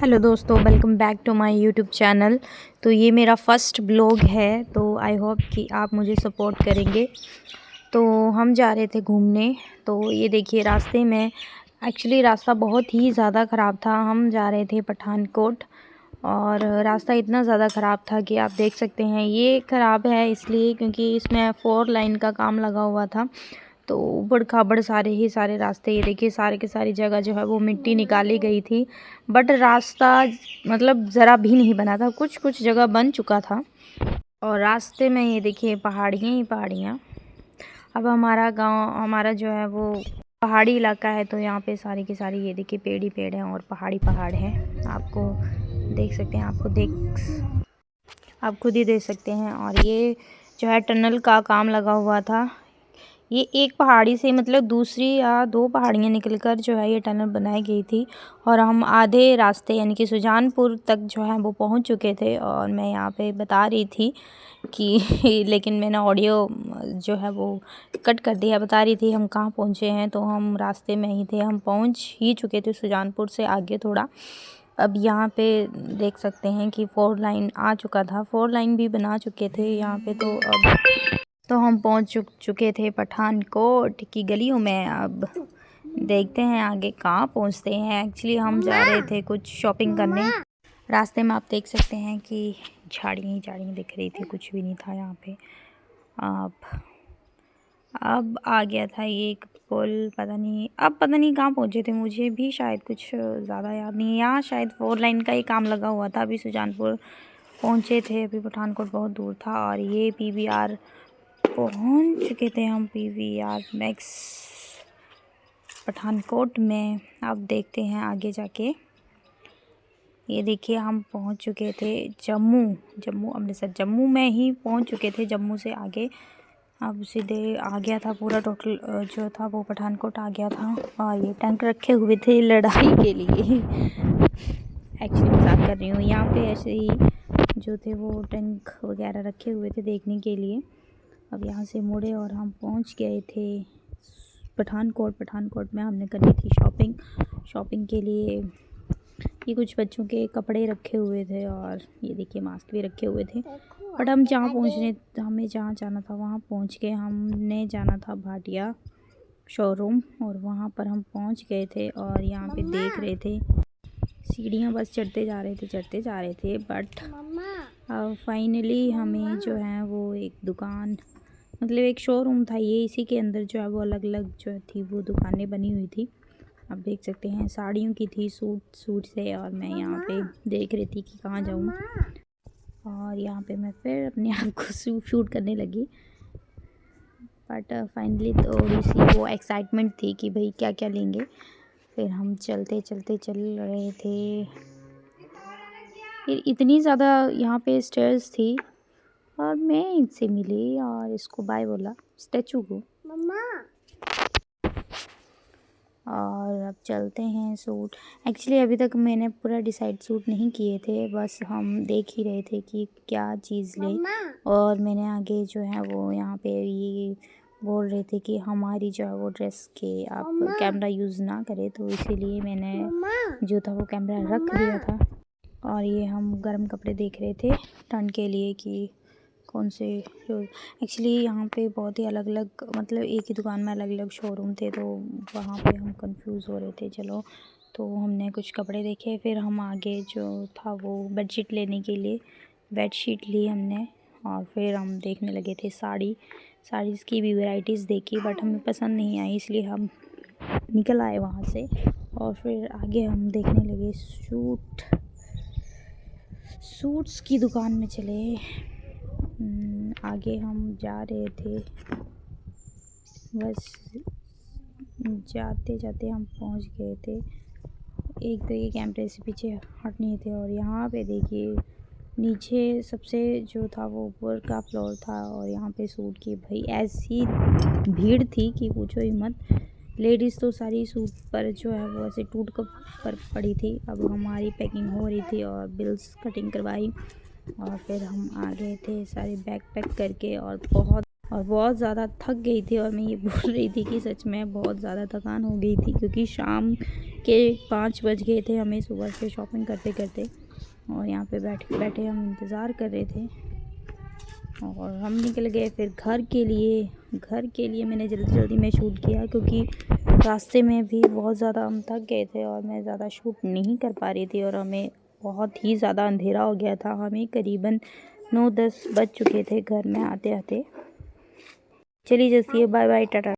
Hello दोस्तों, welcome back to my YouTube channel. तो ये मेरा फर्स्ट ब्लॉग है, तो आई होप कि आप मुझे सपोर्ट करेंगे। तो हम जा रहे थे घूमने। तो ये देखिए रास्ते में एक्चुअली रास्ता बहुत ही ज़्यादा ख़राब था। हम जा रहे थे पठानकोट और रास्ता इतना ज़्यादा ख़राब था कि आप देख सकते हैं। ये ख़राब है इसलिए क्योंकि इसमें 4 लाइन का काम लगा हुआ था। तो ऊबड़-खाबड़ सारे रास्ते, ये देखिए सारे के सारी जगह जो है वो मिट्टी निकाली गई थी। बट रास्ता मतलब ज़रा भी नहीं बना था, कुछ जगह बन चुका था। और रास्ते में ये देखिए पहाड़ियाँ ही पहाड़ियाँ। अब हमारा जो है वो पहाड़ी इलाका है, तो यहाँ पे सारी की सारी ये देखिए पेड़ ही पेड़ हैं और पहाड़ हैं। आपको देख सकते हैं, आप खुद ही देख सकते हैं। और ये जो है टनल का काम लगा हुआ था। ये एक पहाड़ी से मतलब दूसरी या 2 पहाड़ियाँ निकलकर जो है ये टनल बनाई गई थी। और हम आधे रास्ते यानी कि सुजानपुर तक जो है वो पहुंच चुके थे। और मैं यहाँ पे बता रही थी कि लेकिन मैंने ऑडियो जो है वो कट कर दिया। बता रही थी हम कहाँ पहुँचे हैं, तो हम रास्ते में ही थे, हम पहुँच ही चुके थे सुजानपुर से आगे थोड़ा। अब यहाँ पे देख सकते हैं कि 4 लाइन आ चुका था, 4 लाइन भी बना चुके थे यहाँ पे। तो हम पहुँच चुके थे पठानकोट की गलियों में। अब देखते हैं आगे कहाँ पहुँचते हैं। एक्चुअली हम जा रहे थे कुछ शॉपिंग करने। रास्ते में आप देख सकते हैं कि झाड़ियाँ ही झाड़ियाँ दिख रही थी, कुछ भी नहीं था यहाँ पे। अब आ गया था ये एक पुल, पता नहीं कहाँ पहुँचे थे, मुझे भी शायद कुछ ज़्यादा याद नहीं है। यहाँ शायद 4 लाइन का ही काम लगा हुआ था। अभी सुजानपुर पहुँचे थे, अभी पठानकोट बहुत दूर था। और ये PVR पहुंच चुके थे हम, PVR मैक्स पठानकोट में। अब देखते हैं आगे जाके। ये देखिए हम पहुंच चुके थे जम्मू अमृतसर, जम्मू में ही पहुंच चुके थे। जम्मू से आगे अब सीधे आ गया था पूरा टोटल जो था वो पठानकोट आ गया था। और ये टैंक रखे हुए थे लड़ाई के लिए। एक्चुअली मजाक कर रही हूँ। यहाँ पे ऐसे ही जो थे वो टैंक वगैरह रखे हुए थे देखने के लिए। अब यहाँ से मुड़े और हम पहुँच गए थे पठानकोट में हमने करी थी शॉपिंग के लिए। ये कुछ बच्चों के कपड़े रखे हुए थे और ये देखिए मास्क भी रखे हुए थे। बट हमें जहाँ जाना था वहाँ पहुँच गए। हमने जाना था भाटिया शोरूम और वहाँ पर हम पहुँच गए थे। और यहाँ पे देख रहे थे सीढ़ियाँ बस चढ़ते जा रहे थे। बट अब फाइनली हमें जो है वो एक दुकान मतलब एक शोरूम था ये, इसी के अंदर जो है वो अलग अलग जो थी वो दुकानें बनी हुई थी। आप देख सकते हैं साड़ियों की थी, सूट से। और मैं यहाँ पे देख रही थी कि कहाँ जाऊँ। और यहाँ पे मैं फिर अपने आप को शूट करने लगी। बट फाइनली थोड़ी सी वो एक्साइटमेंट थी कि भाई क्या क्या लेंगे। फिर हम चल रहे थे। फिर इतनी ज़्यादा यहाँ पे स्टेयर्स थी और मैं इनसे मिली और इसको बाय बोला, स्टैचू को। और अब चलते हैं सूट। एक्चुअली अभी तक मैंने पूरा डिसाइड सूट नहीं किए थे, बस हम देख ही रहे थे कि क्या चीज़ ले। और मैंने आगे जो है वो यहाँ पे ये बोल रहे थे कि हमारी जो है वो ड्रेस के आप कैमरा यूज़ ना करें, तो इसीलिए मैंने जो था वो कैमरा रख दिया था। और ये हम गर्म कपड़े देख रहे थे ठंड के लिए कि कौन से। एक्चुअली यहाँ पे बहुत ही अलग अलग मतलब एक ही दुकान में अलग अलग शोरूम थे, तो वहाँ पे हम कंफ्यूज हो रहे थे। चलो तो हमने कुछ कपड़े देखे, फिर हम आगे जो था वो बेडशीट लेने के लिए बेडशीट ली हमने। और फिर हम देखने लगे थे साड़ीज़ की भी वैरायटीज़ देखी, बट हमें पसंद नहीं आई, इसलिए हम निकल आए वहाँ से। और फिर आगे हम देखने लगे सूट्स की दुकान में चले। आगे हम जा रहे थे, बस जाते जाते हम पहुंच गए थे। एक तो ये कैमरे से पीछे हट नहीं थे। और यहाँ पे देखिए नीचे सबसे जो था वो ऊपर का फ्लोर था। और यहाँ पे सूट की भाई ऐसी भीड़ थी कि पूछो ही मत। लेडीज़ तो सारी सूट पर जो है वो ऐसे टूट कर पर पड़ी थी। अब हमारी पैकिंग हो रही थी और बिल्स कटिंग करवाई और फिर हम आ गए थे सारे बैग पैक करके। और बहुत और बहुत ज़्यादा थक गई थी और मैं ये बोल रही थी कि सच में बहुत ज़्यादा थकान हो गई थी, क्योंकि शाम के 5 बज गए थे हमें सुबह से शॉपिंग करते करते। और यहाँ पे बैठे बैठे हम इंतज़ार कर रहे थे और हम निकल गए फिर घर के लिए। घर के लिए मैंने जल्दी जल्दी में शूट किया, क्योंकि रास्ते में भी बहुत ज़्यादा हम थक गए थे और मैं ज़्यादा शूट नहीं कर पा रही थी और हमें बहुत ही ज़्यादा अंधेरा हो गया था। हमें करीबन 9-10 बज चुके थे घर में आते आते। चलिए जैसे बाय बाय, टाटा।